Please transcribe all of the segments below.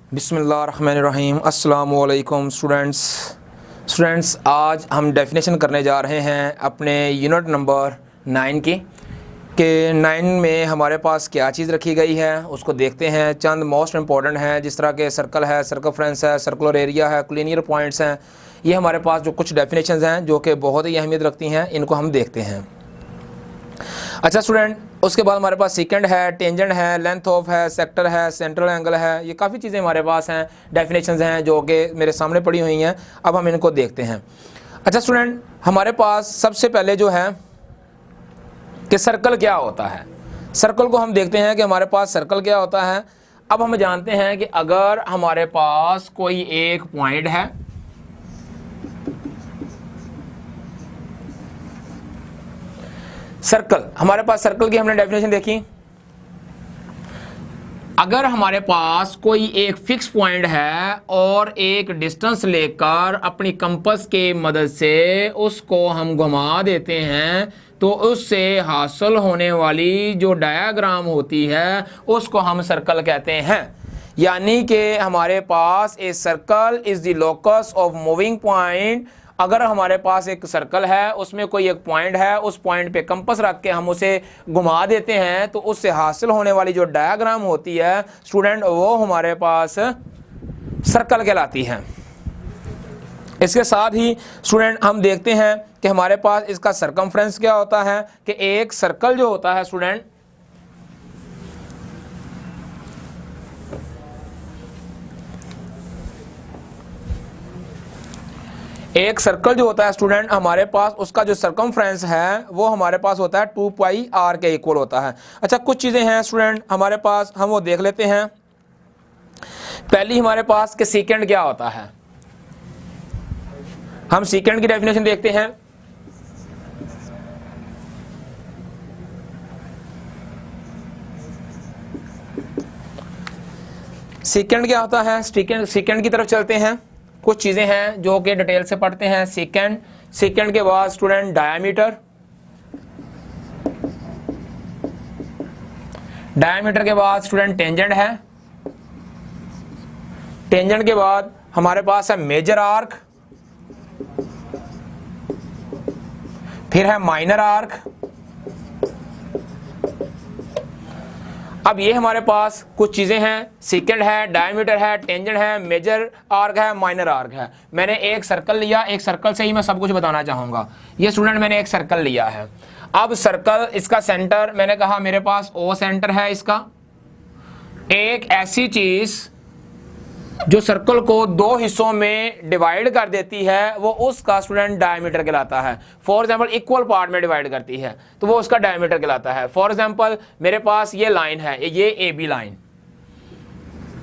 बिस्मिल्लाहिर्रहमानिर्रहीम। अस्सलाम वालेकुम स्टूडेंट्स, आज हम डेफिनेशन करने जा रहे हैं अपने यूनिट नंबर 9 की कि 9 में हमारे पास क्या चीज़ रखी गई है उसको देखते हैं। चंद मोस्ट इंपॉर्टेंट हैं, जिस तरह के सर्कल है, सर्कमफ्रेंस है, सर्कुलर एरिया है, कोलिनियर पॉइंट्स हैं। ये हमारे पास जो कुछ डेफिनेशंस हैं जो कि बहुत ही अहमियत रखती हैं, इनको हम देखते हैं। अच्छा स्टूडेंट, उसके बाद हमारे पास सेकंड है, टेंजेंट है, लेंथ ऑफ है, सेक्टर है, सेंट्रल एंगल है। ये काफ़ी चीज़ें हमारे पास हैं, डेफिनेशंस हैं जो कि मेरे सामने पड़ी हुई हैं। अब हम इनको देखते हैं। अच्छा स्टूडेंट, हमारे पास सबसे पहले जो है कि सर्कल क्या होता है। सर्कल को हम देखते हैं कि हमारे पास सर्कल क्या होता है। अब हम जानते हैं कि अगर हमारे पास कोई एक पॉइंट है, सर्कल, हमारे पास सर्कल की हमने डेफिनेशन देखी। अगर हमारे पास कोई एक फिक्स पॉइंट है और एक डिस्टेंस लेकर अपनी कंपास के मदद से उसको हम घुमा देते हैं तो उससे हासिल होने वाली जो डायग्राम होती है उसको हम सर्कल कहते हैं। यानी कि हमारे पास a circle is the locus of moving point. अगर हमारे पास एक सर्कल है, उसमें कोई एक पॉइंट है, उस पॉइंट पे कंपास रख के हम उसे घुमा देते हैं तो उससे हासिल होने वाली जो डायग्राम होती है स्टूडेंट, वो हमारे पास सर्कल कहलाती है। इसके साथ ही स्टूडेंट हम देखते हैं कि हमारे पास इसका सर्कमफ्रेंस क्या होता है कि एक सर्कल जो होता है स्टूडेंट, एक सर्कल जो होता है स्टूडेंट हमारे पास, उसका जो सर्कमफ्रेंस है वो हमारे पास होता है 2πr के इक्वल होता है। अच्छा, कुछ चीज़ें हैं स्टूडेंट हमारे पास, हम वो देख लेते हैं। पहली हमारे पास कि सेकंड क्या होता है। हम सेकंड की डेफिनेशन देखते हैं। सेकंड क्या होता है, सेकंड की तरफ चलते हैं। कुछ चीज़ें हैं जो कि डिटेल से पढ़ते हैं। सेकंड के बाद स्टूडेंट डायमीटर के बाद स्टूडेंट टेंजेंट है। टेंजेंट के बाद हमारे पास है मेजर आर्क, फिर है माइनर आर्क। अब ये हमारे पास कुछ चीज़ें हैं, सेकंड है, डायमीटर है, टेंजेंट है, मेजर आर्क है, माइनर आर्क है। मैंने एक सर्कल लिया, एक सर्कल से ही मैं सब कुछ बताना चाहूँगा। ये स्टूडेंट मैंने एक सर्कल लिया है। अब सर्कल, इसका सेंटर मैंने कहा मेरे पास ओ सेंटर है इसका। एक ऐसी चीज़ जो सर्कल को दो हिस्सों में डिवाइड कर देती है वो उसका स्टूडेंट डायमीटर कहलाता है। फॉर एग्जांपल इक्वल पार्ट में डिवाइड करती है तो वो उसका डायमीटर कहलाता है। फॉर एग्जांपल मेरे पास ये लाइन है, ये ए बी लाइन।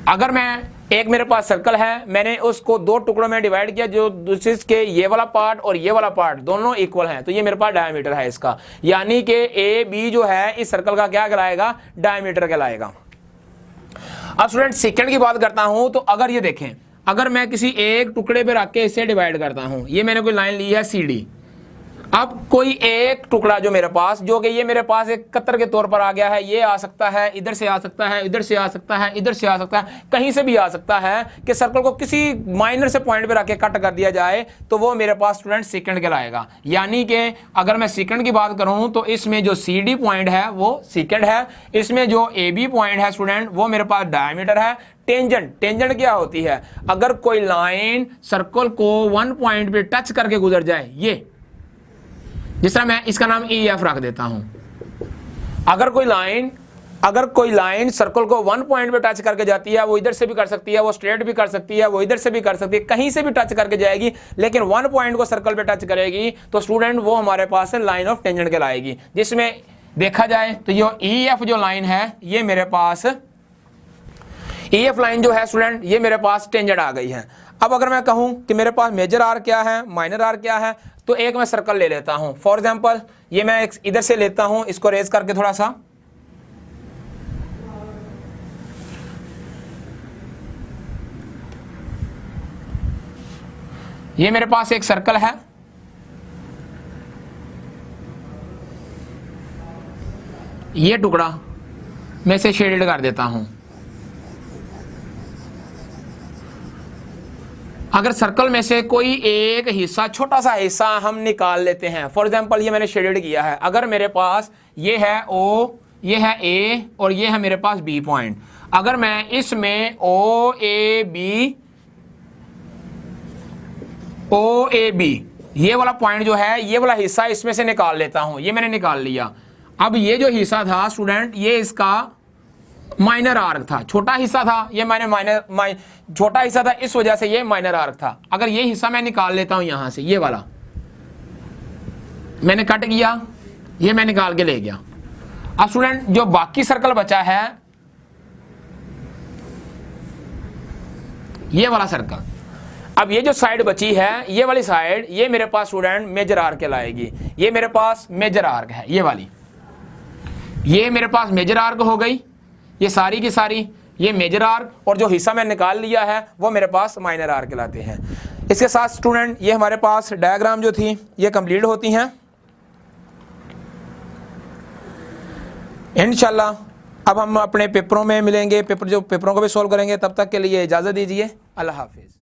अगर मेरे पास सर्कल है, मैंने उसको दो टुकड़ों में डिवाइड किया जो जिसके ये वाला पार्ट और ये वाला पार्ट दोनों इक्वल हैं, तो ये मेरे पास डायमीटर है इसका। यानी कि ए बी जो है इस सर्कल का क्या कहलाएगा, डायमीटर कहलाएगा। अब स्टूडेंट सेकंड की बात करता हूं तो अगर ये देखें, अगर मैं किसी एक टुकड़े पे रख के इसे डिवाइड करता हूं, ये मैंने कोई लाइन ली है CD। अब कोई एक टुकड़ा जो मेरे पास, जो कि ये मेरे पास एक कतर के तौर पर आ गया है, ये आ सकता है, इधर से आ सकता है, इधर से आ सकता है, इधर से आ सकता है, कहीं से भी आ सकता है कि सर्कल को किसी माइनर से पॉइंट पे रख के कट कर दिया जाए तो वो मेरे पास स्टूडेंट सेकंड कहलाएगा। यानी कि अगर मैं सेकंड की बात करूं तो इसमें जो CD पॉइंट है वो सेकंड है, इसमें जो AB पॉइंट है स्टूडेंट वो मेरे पास डायमीटर है। टेंजेंट क्या होती है, अगर कोई लाइन सर्कल को वन पॉइंट पे टच करके गुजर जाए, ये जिस तरह मैं इसका नाम EF रख देता हूं। अगर कोई लाइन सर्कल को वन पॉइंट पे टच करके जाती है, वो इधर से भी कर सकती है, वो स्ट्रेट भी कर सकती है, वो इधर से भी कर सकती है, कहीं से भी टच करके जाएगी, लेकिन वन पॉइंट को सर्कल पे टच करेगी तो स्टूडेंट वो हमारे पास लाइन ऑफ टेंजेंट कहलाएगी। जिसमें देखा जाए तो ये EF जो लाइन है, ये मेरे पास EF लाइन जो है स्टूडेंट, ये मेरे पास टेंजेंट आ गई है। अब अगर मैं कहूं कि मेरे पास मेजर आर्क क्या है, माइनर आर्क क्या है, तो एक मैं सर्कल ले लेता हूं। फॉर एग्जांपल ये मैं इधर से लेता हूं, इसको रेज करके थोड़ा सा, ये मेरे पास एक सर्कल है, ये टुकड़ा मैं इसे शेडेड कर देता हूं। अगर सर्कल में से कोई एक हिस्सा, छोटा सा हिस्सा हम निकाल लेते हैं, फॉर एग्जांपल ये मैंने शेडेड किया है, अगर मेरे पास ये है O, ये है A और ये है मेरे पास B पॉइंट, अगर मैं इसमें O A B ये वाला पॉइंट जो है, ये वाला हिस्सा इसमें से निकाल लेता हूं, ये मैंने निकाल लिया। अब ये जो हिस्सा था स्टूडेंट, ये इसका माइनर आर्क था, छोटा हिस्सा था, ये मैंने छोटा हिस्सा था, इस वजह से ये माइनर आर्क था। अगर ये हिस्सा मैं निकाल लेता हूं यहां से, ये वाला मैंने कट किया, ये मैं निकाल के ले गया। अब स्टूडेंट जो बाकी सर्कल बचा है, ये वाला सर्कल, अब ये जो साइड बची है, ये वाली साइड, ये मेरे पास स्टूडेंट मेजर आर्क कहलाएगी। ये मेरे पास मेजर आर्क है, ये वाली, ये मेरे पास मेजर आर्क हो गई, ये सारी की सारी ये मेजर आर्क, और जो हिस्सा मैं निकाल लिया है वो मेरे पास माइनर आर्क कहलाते हैं। इसके साथ स्टूडेंट ये हमारे पास डायग्राम जो थी ये कंप्लीट होती हैं। इंशाल्लाह अब हम अपने पेपरों में मिलेंगे, पेपरों को भी सॉल्व करेंगे। तब तक के लिए इजाज़त दीजिए, अल्लाह हाफिज़।